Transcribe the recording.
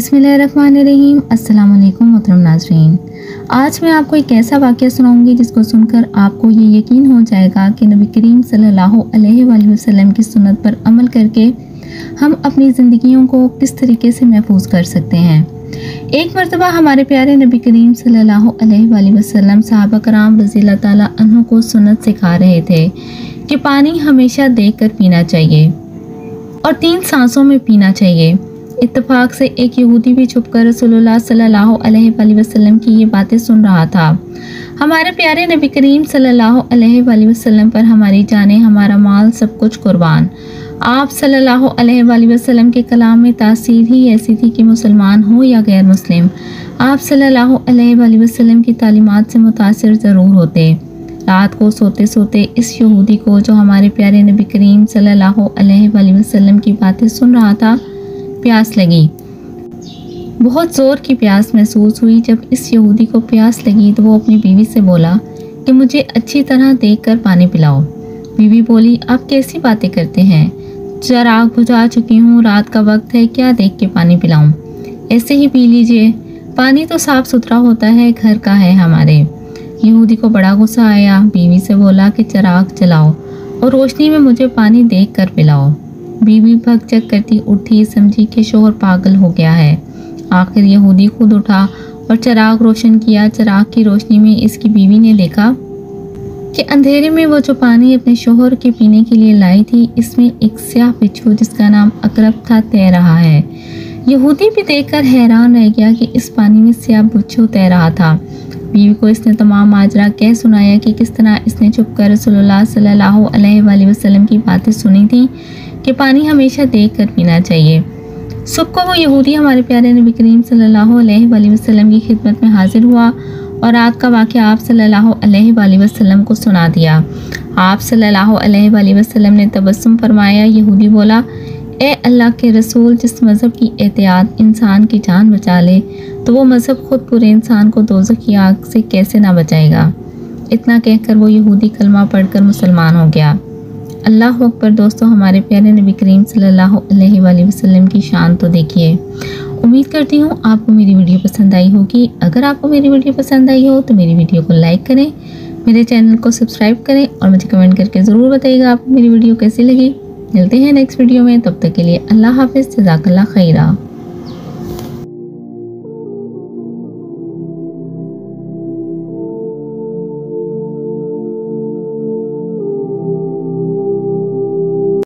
बिस्मिल्लाहिर्रहमानिर्रहीम। अस्सलाम वालेकुम मोहतरम नाज़रीन। आज मैं आपको एक ऐसा वाक़या सुनाऊंगी जिसको सुनकर आपको ये यकीन हो जाएगा कि नबी करीम सल्लल्लाहु अलैहि वसल्लम की सुन्नत पर अमल करके हम अपनी ज़िंदगियों को किस तरीके से महफूज कर सकते हैं। एक मरतबा हमारे प्यारे नबी करीम सल्लल्लाहु अलैहि वसल्लम सहाबा कराम रज़ियल्लाहु ताला अन्हु को सुन्नत सिखा रहे थे कि पानी हमेशा देख कर पीना चाहिए और 3 सांसों में पीना चाहिए। इत्तेफाक से एक यहूदी भी छुपकर रसूलुल्लाह सल्लल्लाहु अलैहि वसल्लम की ये बातें सुन रहा था। हमारे प्यारे नबी करीम सल्लल्लाहु अलैहि वसल्लम पर हमारी जानें, हमारा माल, सब कुछ कुर्बान। आप सल्लल्लाहु अलैहि वसल्लम के कलाम में तासीर ही ऐसी थी कि मुसलमान हो या गैर मुस्लिम, आप सल्लल्लाहु अलैहि वसल्लम की तालीमात से मुतासिर ज़रूर होते। रात को सोते सोते इस यहूदी को, जो हमारे प्यारे नबी करीम सल्लल्लाहु अलैहि वसल्लम की बातें सुन रहा था, प्यास लगी। बहुत ज़ोर की प्यास महसूस हुई। जब इस यहूदी को प्यास लगी तो वो अपनी बीवी से बोला कि मुझे अच्छी तरह देखकर पानी पिलाओ। बीवी बोली, आप कैसी बातें करते हैं, चिराग बुझा चुकी हूँ, रात का वक्त है, क्या देख के पानी पिलाऊं? ऐसे ही पी लीजिए, पानी तो साफ सुथरा होता है, घर का है हमारे। यहूदी को बड़ा गुस्सा आया। बीवी से बोला कि चिराग जलाओ और रोशनी में मुझे पानी देख कर पिलाओ। बीवी भगचक करती उठी, समझी कि शोहर पागल हो गया है। आखिर यहूदी खुद उठा और चिराग रोशन किया। चिराग की रोशनी में इसकी बीवी ने देखा कि अंधेरे में वो जो पानी अपने शोहर के पीने के लिए लाई थी, इसमें एक स्याह बिच्छू जिसका नाम अकरब था तैर रहा है। यहूदी भी देखकर हैरान रह गया कि इस पानी में स्याह बिच्छू तैर रहा था। बीवी को इसने तमाम माजरा कह सुनाया कि किस तरह इसने छुपकर रसूलुल्लाह सल्लल्लाहु अलैहि वसल्लम की बातें सुनी थी कि पानी हमेशा देख कर पीना चाहिए। सुबह को वो यहूदी हमारे प्यारे नबी करीम सल्लल्लाहु अलैहि वसल्लम की खिदमत में हाजिर हुआ और रात का वाक़या आप सल्लल्लाहु अलैहि वसल्लम को सुना दिया। आप सल्लल्लाहु अलैहि वसल्लम ने तबस्सुम फरमाया। यहूदी बोला, ए अल्लाह के रसूल, जिस मज़हब की एहतियात इंसान की जान बचा ले तो वो मज़हब खुद पूरे इंसान को दोज़ख की आग से कैसे ना बचाएगा। इतना कहकर वो यहूदी कलमा पढ़कर मुसलमान हो गया। अल्लाह अकबर। दोस्तों, हमारे प्यारे नबी करीम सल्लल्लाहु अलैहि वसल्लम की शान तो देखिए। उम्मीद करती हूँ आपको मेरी वीडियो पसंद आई होगी। अगर आपको मेरी वीडियो पसंद आई हो तो मेरी वीडियो को लाइक करें, मेरे चैनल को सब्सक्राइब करें और मुझे कमेंट करके ज़रूर बताइएगा आपको मेरी वीडियो कैसी लगी। मिलते हैं नेक्स्ट वीडियो में, तब तक के लिए अल्लाह हाफ़िज़, जज़ाकल्लाह खैरा।